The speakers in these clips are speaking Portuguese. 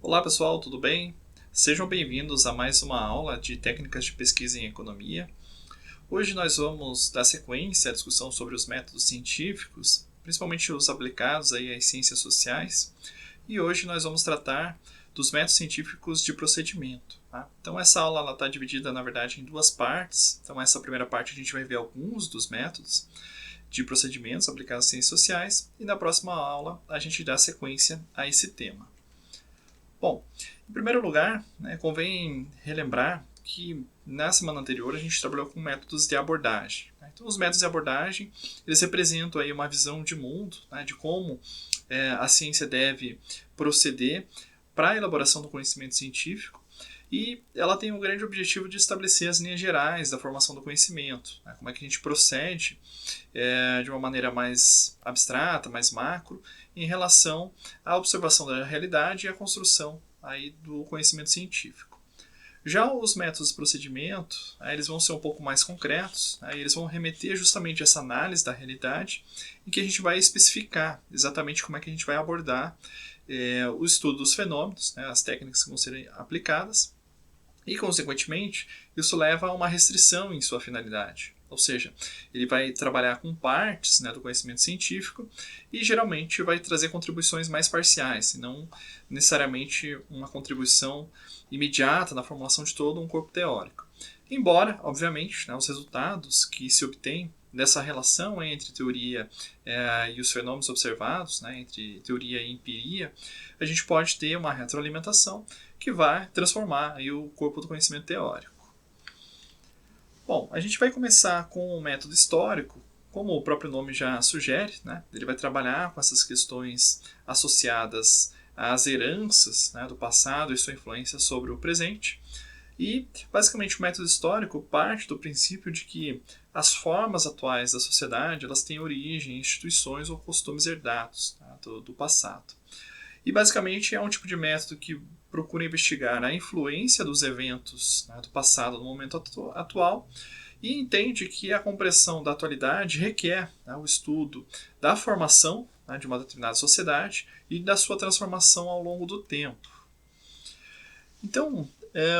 Olá pessoal, tudo bem? Sejam bem-vindos a mais uma aula de técnicas de pesquisa em economia. Hoje nós vamos dar sequência à discussão sobre os métodos científicos, principalmente os aplicados aí às ciências sociais, e hoje nós vamos tratar dos métodos científicos de procedimento. Tá? Então essa aula está dividida na verdade em duas partes. Então essa primeira parte a gente vai ver alguns dos métodos de procedimentos aplicados às ciências sociais, e na próxima aula a gente dá sequência a esse tema. Bom, em primeiro lugar, convém relembrar que na semana anterior a gente trabalhou com métodos de abordagem. Então, os métodos de abordagem eles representam aí uma visão de mundo, de como a ciência deve proceder para a elaboração do conhecimento científico, e ela tem o grande objetivo de estabelecer as linhas gerais da formação do conhecimento, como é que a gente procede de uma maneira mais abstrata, mais macro, em relação à observação da realidade e à construção aí do conhecimento científico. Já os métodos de procedimento, eles vão ser um pouco mais concretos, eles vão remeter justamente a essa análise da realidade, em que a gente vai especificar exatamente como é que a gente vai abordar o estudo dos fenômenos, as técnicas que vão ser aplicadas, e, consequentemente, isso leva a uma restrição em sua finalidade. Ou seja, ele vai trabalhar com partes do conhecimento científico e geralmente vai trazer contribuições mais parciais, e não necessariamente uma contribuição imediata na formulação de todo um corpo teórico. Embora, obviamente, os resultados que se obtêm dessa relação entre teoria e os fenômenos observados, entre teoria e empiria, a gente pode ter uma retroalimentação que vai transformar aí o corpo do conhecimento teórico. Bom, a gente vai começar com o método histórico, como o próprio nome já sugere, ele vai trabalhar com essas questões associadas às heranças do passado e sua influência sobre o presente. E, basicamente, o método histórico parte do princípio de que as formas atuais da sociedade elas têm origem em instituições ou costumes herdados do passado. E, basicamente, é um tipo de método que procura investigar a influência dos eventos do passado no momento atual e entende que a compreensão da atualidade requer o estudo da formação de uma determinada sociedade e da sua transformação ao longo do tempo. Então,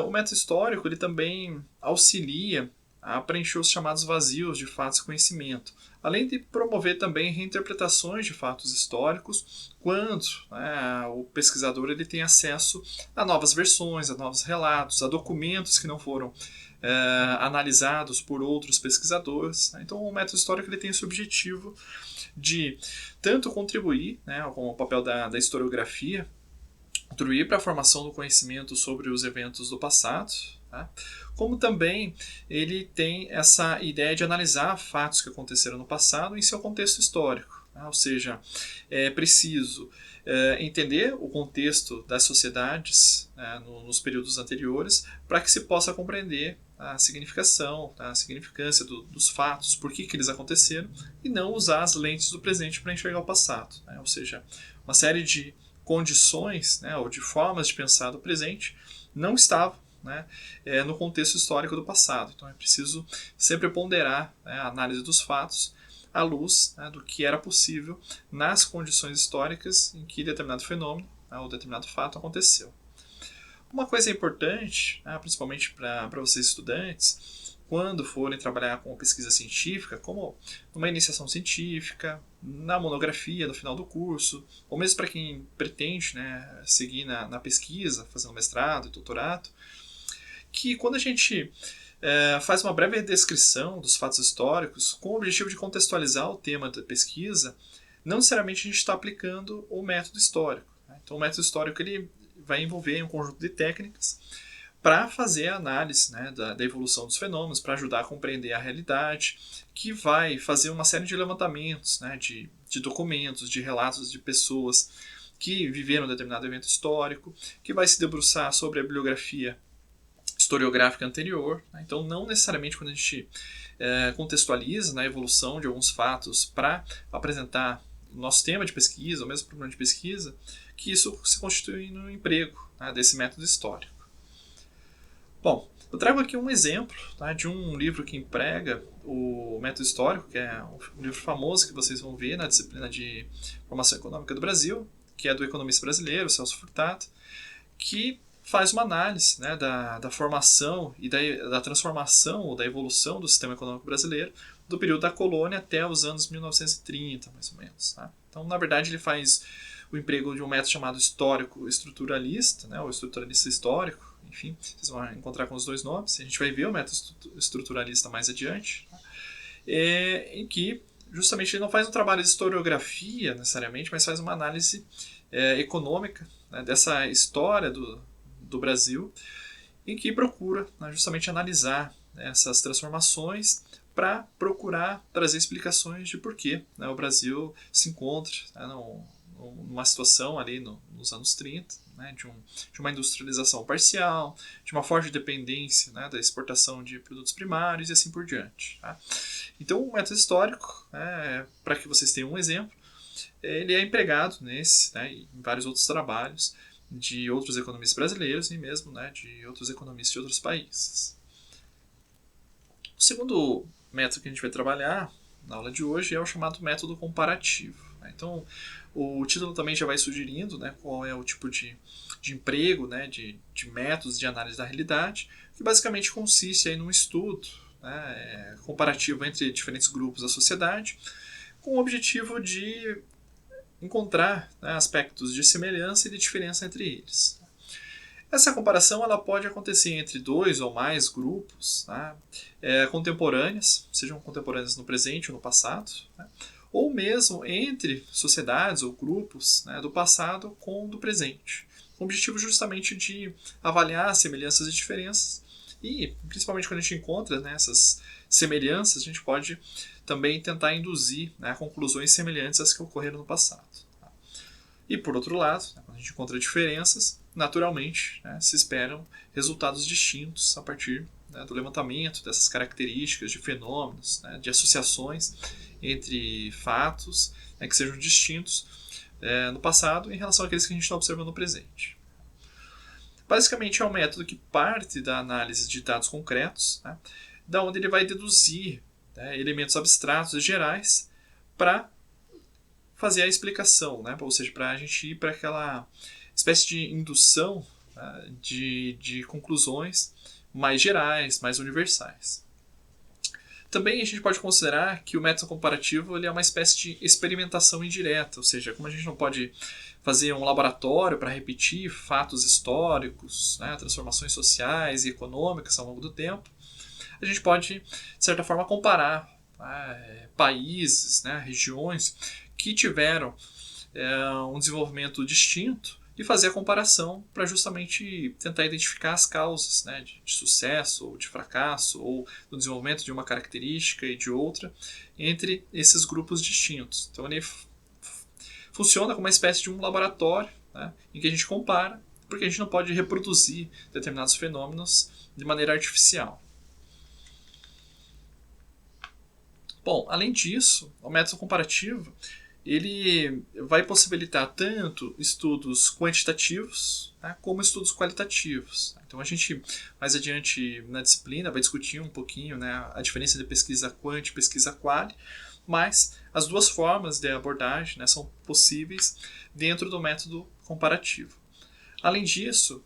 o método histórico ele também auxilia a preencher os chamados vazios de fatos e conhecimento, além de promover também reinterpretações de fatos históricos quando o pesquisador ele tem acesso a novas versões, a novos relatos, a documentos que não foram analisados por outros pesquisadores. Então, o método histórico ele tem esse objetivo de tanto contribuir com o papel da historiografia, contribuir para a formação do conhecimento sobre os eventos do passado, como também ele tem essa ideia de analisar fatos que aconteceram no passado em seu contexto histórico. Ou seja, é preciso entender o contexto das sociedades nos períodos anteriores para que se possa compreender a significação, a significância dos fatos, por que eles aconteceram, e não usar as lentes do presente para enxergar o passado. Ou seja, uma série de condições ou de formas de pensar do presente não estavam no contexto histórico do passado. Então é preciso sempre ponderar a análise dos fatos à luz do que era possível nas condições históricas em que determinado fenômeno ou determinado fato aconteceu. Uma coisa importante, principalmente para vocês estudantes, quando forem trabalhar com pesquisa científica, como numa iniciação científica, na monografia no final do curso, ou mesmo para quem pretende seguir na pesquisa, fazendo mestrado e doutorado, que quando a gente faz uma breve descrição dos fatos históricos com o objetivo de contextualizar o tema da pesquisa, não necessariamente a gente está aplicando o método histórico. Então, o método histórico ele vai envolver um conjunto de técnicas para fazer a análise da evolução dos fenômenos, para ajudar a compreender a realidade, que vai fazer uma série de levantamentos de documentos, de relatos de pessoas que viveram um determinado evento histórico, que vai se debruçar sobre a bibliografia historiográfica anterior. Então, não necessariamente quando a gente contextualiza na evolução de alguns fatos para apresentar o nosso tema de pesquisa, ou mesmo problema de pesquisa, que isso se constitui no emprego desse método histórico. Bom, eu trago aqui um exemplo de um livro que emprega o método histórico, que é um livro famoso que vocês vão ver na disciplina de Formação Econômica do Brasil, que é do economista brasileiro, Celso Furtado, que faz uma análise, né, da formação e da transformação ou da evolução do sistema econômico brasileiro do período da colônia até os anos 1930, mais ou menos. Tá? Então, na verdade, ele faz o emprego de um método chamado histórico estruturalista, né, ou estruturalista histórico, enfim, vocês vão encontrar com os dois nomes. A gente vai ver o método estruturalista mais adiante, tá? Em que justamente ele não faz um trabalho de historiografia necessariamente, mas faz uma análise econômica, né, dessa história do Brasil, em que procura, né, justamente analisar, né, essas transformações para procurar trazer explicações de por que, né, o Brasil se encontra, né, numa situação ali nos anos 30, né, de uma industrialização parcial, de uma forte dependência, né, da exportação de produtos primários e assim por diante. Tá? Então, o método histórico, né, para que vocês tenham um exemplo, ele é empregado nesse, né, e em vários outros trabalhos de outros economistas brasileiros e mesmo, né, de outros economistas de outros países. O segundo método que a gente vai trabalhar na aula de hoje é o chamado método comparativo. Então, o título também já vai sugerindo, né, qual é o tipo de emprego, né, de métodos de análise da realidade, que basicamente consiste aí num estudo, né, comparativo entre diferentes grupos da sociedade, com o objetivo de encontrar, né, aspectos de semelhança e de diferença entre eles. Essa comparação ela pode acontecer entre dois ou mais grupos, né, contemporâneas, sejam contemporâneas no presente ou no passado, né, ou mesmo entre sociedades ou grupos, né, do passado com o do presente, com o objetivo justamente de avaliar semelhanças e diferenças e, principalmente quando a gente encontra, né, essas semelhanças, a gente pode também tentar induzir, né, conclusões semelhantes às que ocorreram no passado. Tá? E, por outro lado, né, quando a gente encontra diferenças, naturalmente, né, se esperam resultados distintos a partir, né, do levantamento dessas características de fenômenos, né, de associações entre fatos, né, que sejam distintos no passado em relação àqueles que a gente está observando no presente. Basicamente é um método que parte da análise de dados concretos, né, da onde ele vai deduzir, né, elementos abstratos e gerais para fazer a explicação, né, ou seja, para a gente ir para aquela espécie de indução, né, de conclusões mais gerais, mais universais. Também a gente pode considerar que o método comparativo ele é uma espécie de experimentação indireta, ou seja, como a gente não pode fazer um laboratório para repetir fatos históricos, né, transformações sociais e econômicas ao longo do tempo, a gente pode, de certa forma, comparar países, né, regiões que tiveram um desenvolvimento distinto e fazer a comparação para justamente tentar identificar as causas, né, de sucesso ou de fracasso ou do desenvolvimento de uma característica e de outra entre esses grupos distintos. Então ele funciona como uma espécie de um laboratório, né, em que a gente compara, porque a gente não pode reproduzir determinados fenômenos de maneira artificial. Bom, além disso, o método comparativo ele vai possibilitar tanto estudos quantitativos, né, como estudos qualitativos. Então a gente, mais adiante na disciplina, vai discutir um pouquinho, né, a diferença de pesquisa quant e pesquisa quali, mas as duas formas de abordagem, né, são possíveis dentro do método comparativo. Além disso,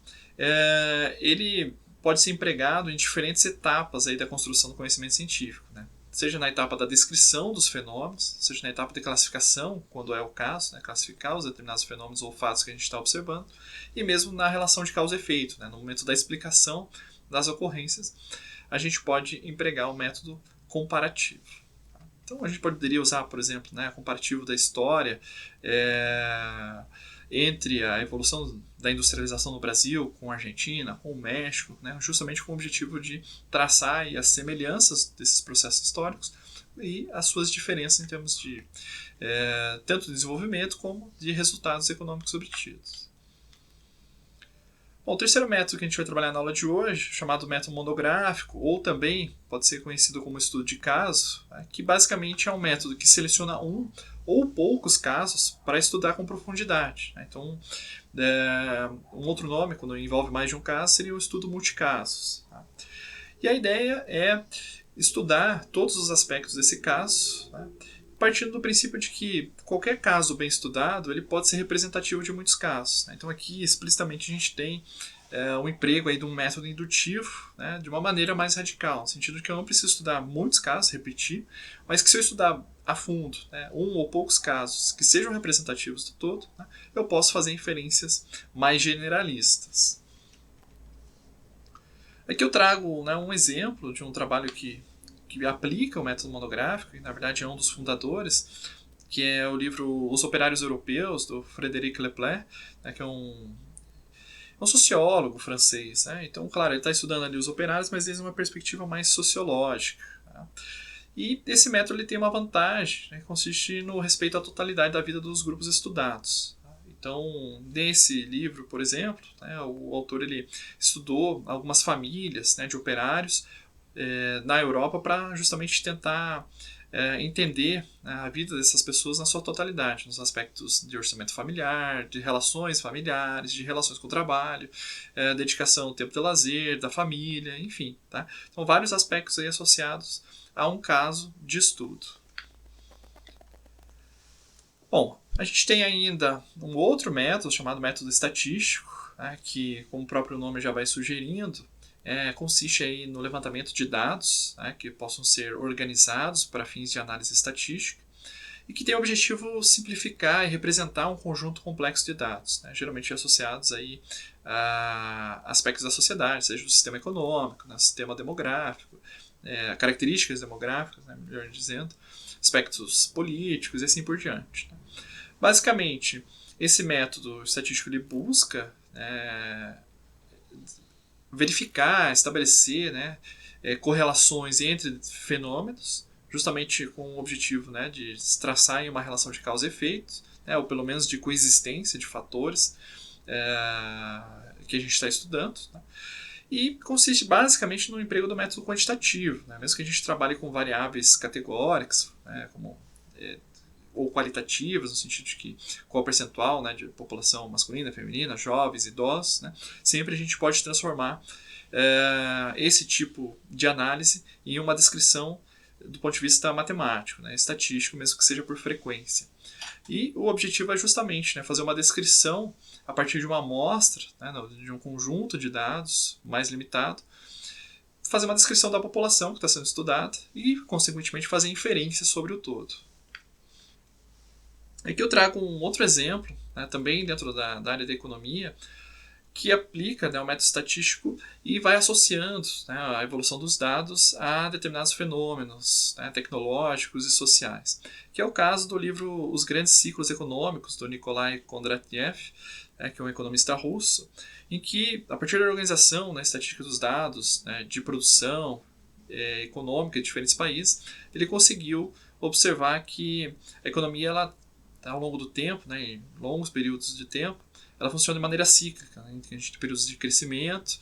ele pode ser empregado em diferentes etapas aí da construção do conhecimento científico, né? Seja na etapa da descrição dos fenômenos, seja na etapa de classificação, quando é o caso, né, classificar os determinados fenômenos ou fatos que a gente está observando, e mesmo na relação de causa e efeito, né, no momento da explicação das ocorrências, a gente pode empregar o método comparativo. Então a gente poderia usar, por exemplo, né, comparativo da história entre a evolução da industrialização no Brasil com a Argentina, com o México, né, justamente com o objetivo de traçar aí as semelhanças desses processos históricos e as suas diferenças em termos de tanto de desenvolvimento como de resultados econômicos obtidos. Bom, o terceiro método que a gente vai trabalhar na aula de hoje, chamado método monográfico, ou também pode ser conhecido como estudo de caso, né, que basicamente é um método que seleciona um ou poucos casos para estudar com profundidade. Né? Então, um outro nome, quando envolve mais de um caso, seria o estudo multicasos. Tá? E a ideia é estudar todos os aspectos desse caso, né, partindo do princípio de que qualquer caso bem estudado ele pode ser representativo de muitos casos, né? Então aqui explicitamente a gente tem um emprego aí de um método indutivo, né, de uma maneira mais radical, no sentido de que eu não preciso estudar muitos casos, repetir, mas que se eu estudar a fundo, né, um ou poucos casos que sejam representativos do todo, né, eu posso fazer inferências mais generalistas. Aqui eu trago, né, um exemplo de um trabalho que aplica o método monográfico, e na verdade é um dos fundadores, que é o livro Os Operários Europeus, do Frédéric Lepler, né, que é um sociólogo francês. Né? Então, claro, ele está estudando ali os operários, mas desde uma perspectiva mais sociológica. Tá? E esse método ele tem uma vantagem, né, que consiste no respeito à totalidade da vida dos grupos estudados. Tá? Então, nesse livro, por exemplo, né, o autor ele estudou algumas famílias, né, de operários na Europa para justamente tentar entender a vida dessas pessoas na sua totalidade, nos aspectos de orçamento familiar, de relações familiares, de relações com o trabalho, dedicação ao tempo de lazer, da família, enfim. Tá? Então, vários aspectos aí associados a um caso de estudo. Bom, a gente tem ainda um outro método chamado método estatístico, né, que, como o próprio nome já vai sugerindo, consiste aí no levantamento de dados, né, que possam ser organizados para fins de análise estatística e que tem o objetivo simplificar e representar um conjunto complexo de dados, né, geralmente associados aí a aspectos da sociedade, seja do sistema econômico, né, sistema demográfico, características demográficas, né, melhor dizendo, aspectos políticos e assim por diante. Né. Basicamente, esse método estatístico ele busca verificar, estabelecer, né, correlações entre fenômenos, justamente com o objetivo, né, de traçar em uma relação de causa e efeito, né, ou pelo menos de coexistência de fatores que a gente está estudando. Né, e consiste basicamente no emprego do método quantitativo, né, mesmo que a gente trabalhe com variáveis categóricas, né, como ou qualitativas, no sentido de que qual o percentual, né, de população masculina, feminina, jovens, idosos, né, sempre a gente pode transformar esse tipo de análise em uma descrição do ponto de vista matemático, né, estatístico, mesmo que seja por frequência. E o objetivo é justamente, né, fazer uma descrição a partir de uma amostra, né, de um conjunto de dados mais limitado, fazer uma descrição da população que está sendo estudada e, consequentemente, fazer inferências sobre o todo. Aqui eu trago um outro exemplo, né, também dentro da área da economia, que aplica, né, o método estatístico e vai associando, né, a evolução dos dados a determinados fenômenos, né, tecnológicos e sociais, que é o caso do livro Os Grandes Ciclos Econômicos, do Nikolai Kondratiev, né, que é um economista russo, em que, a partir da organização, né, estatística dos dados, né, de produção econômica de diferentes países, ele conseguiu observar que a economia ela ao longo do tempo, né, em longos períodos de tempo, ela funciona de maneira cíclica, né, a gente tem períodos de crescimento,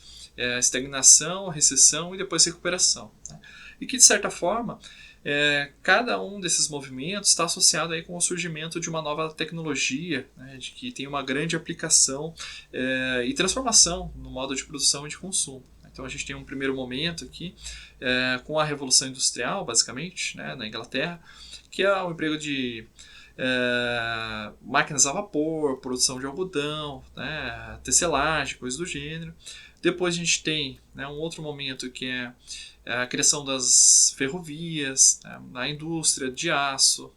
estagnação, recessão e depois recuperação. Né, e que, de certa forma, cada um desses movimentos está associado aí com o surgimento de uma nova tecnologia, né, de que tem uma grande aplicação e transformação no modo de produção e de consumo. Então a gente tem um primeiro momento aqui com a Revolução Industrial, basicamente, né, na Inglaterra, que é o emprego de máquinas a vapor, produção de algodão, né, tecelagem, coisas do gênero. Depois a gente tem, né, um outro momento que é a criação das ferrovias, a indústria de aço,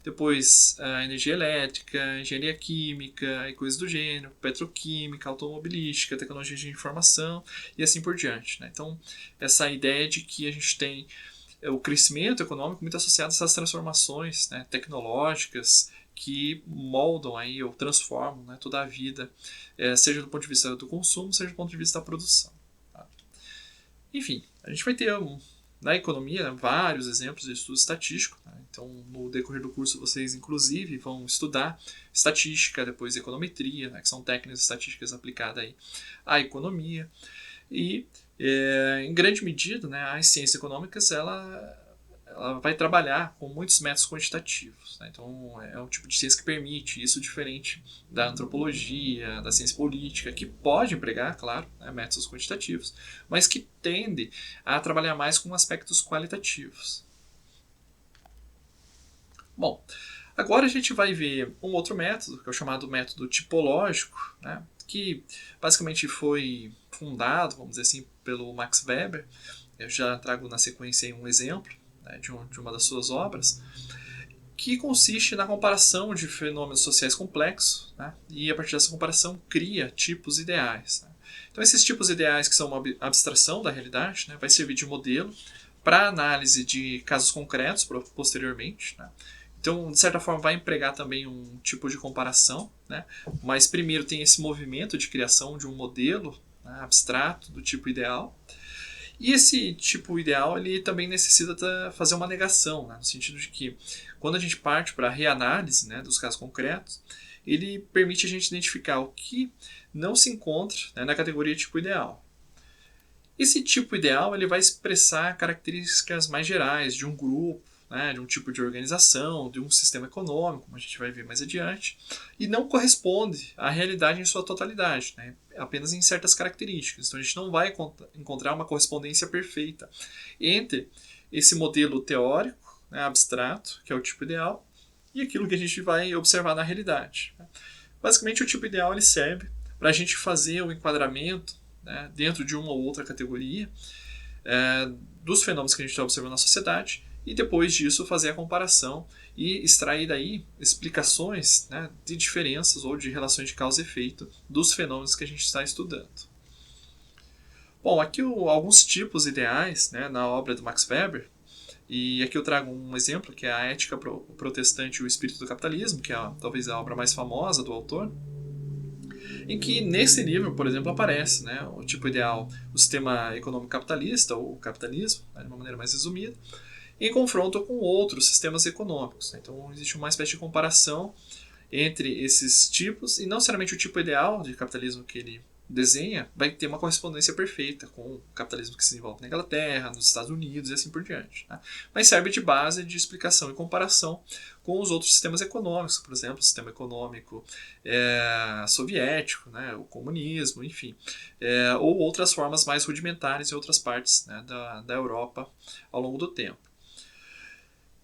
depois a energia elétrica, engenharia química e coisas do gênero, petroquímica, automobilística, tecnologia de informação e assim por diante. Né? Então, essa ideia de que a gente tem o crescimento econômico muito associado a essas transformações, né, tecnológicas que moldam aí, ou transformam, né, toda a vida, seja do ponto de vista do consumo, seja do ponto de vista da produção. Tá? Enfim, a gente vai ter na economia vários exemplos de estudo estatístico. Tá? Então, no decorrer do curso, vocês, inclusive, vão estudar estatística, depois econometria, né, que são técnicas estatísticas aplicadas aí à economia. E, em grande medida, né, as ciências econômicas ela vai trabalhar com muitos métodos quantitativos. Né? Então, é um tipo de ciência que permite isso, diferente da antropologia, da ciência política, que pode empregar, claro, né, métodos quantitativos, mas que tende a trabalhar mais com aspectos qualitativos. Bom, agora a gente vai ver um outro método, que é o chamado método tipológico, né, que basicamente foi fundado, vamos dizer assim, pelo Max Weber. Eu já trago na sequência um exemplo, né, de uma das suas obras, que consiste na comparação de fenômenos sociais complexos, né, e a partir dessa comparação cria tipos ideais. Né. Então esses tipos ideais, que são uma abstração da realidade, né, vai servir de modelo para análise de casos concretos posteriormente. Né. Então, de certa forma, vai empregar também um tipo de comparação, né, mas primeiro tem esse movimento de criação de um modelo, né, abstrato do tipo ideal. E esse tipo ideal ele também necessita fazer uma negação, né, no sentido de que quando a gente parte para a reanálise, né, dos casos concretos, ele permite a gente identificar o que não se encontra, né, na categoria tipo ideal. Esse tipo ideal ele vai expressar características mais gerais de um grupo, né, de um tipo de organização, de um sistema econômico, como a gente vai ver mais adiante, e não corresponde à realidade em sua totalidade, né, apenas em certas características. Então a gente não vai encontrar uma correspondência perfeita entre esse modelo teórico, né, abstrato, que é o tipo ideal, e aquilo que a gente vai observar na realidade. Basicamente, o tipo ideal ele serve para a gente fazer o enquadramento, né, dentro de uma ou outra categoria, dos fenômenos que a gente está observando na sociedade, e depois disso fazer a comparação e extrair daí explicações, né, de diferenças ou de relações de causa e efeito dos fenômenos que a gente está estudando. Bom, aqui alguns tipos ideais, né, na obra do Max Weber, e aqui eu trago um exemplo que é a Ética Protestante e o Espírito do Capitalismo, que é talvez a obra mais famosa do autor, em que nesse livro, por exemplo, aparece, né, o tipo ideal, o sistema econômico capitalista, ou o capitalismo, né, de uma maneira mais resumida, em confronto com outros sistemas econômicos. Né. Então existe uma espécie de comparação entre esses tipos, e não necessariamente o tipo ideal de capitalismo que ele desenha vai ter uma correspondência perfeita com o capitalismo que se desenvolve na Inglaterra, nos Estados Unidos e assim por diante. Né? Mas serve de base de explicação e comparação com os outros sistemas econômicos, por exemplo, o sistema econômico soviético, né, o comunismo, enfim, ou outras formas mais rudimentares em outras partes, né, da Europa ao longo do tempo.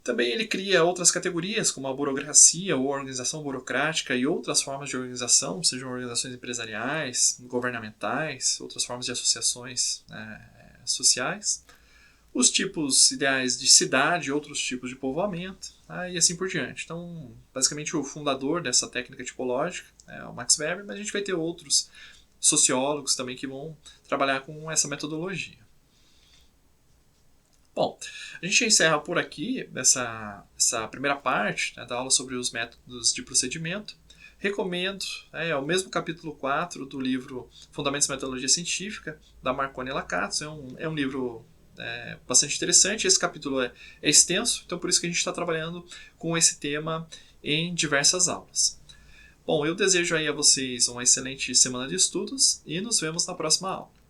Também ele cria outras categorias, como a burocracia ou a organização burocrática e outras formas de organização, sejam organizações empresariais, governamentais, outras formas de associações sociais, os tipos ideais de cidade e outros tipos de povoamento, e assim por diante. Então, basicamente, o fundador dessa técnica tipológica é o Max Weber, mas a gente vai ter outros sociólogos também que vão trabalhar com essa metodologia. Bom, a gente encerra por aqui essa primeira parte, né, da aula sobre os métodos de procedimento. Recomendo, é o mesmo capítulo 4 do livro Fundamentos da Metodologia Científica, da Marconi e Lacazzo. É um livro bastante interessante. Esse capítulo é extenso, então por isso que a gente está trabalhando com esse tema em diversas aulas. Bom, eu desejo aí a vocês uma excelente semana de estudos e nos vemos na próxima aula.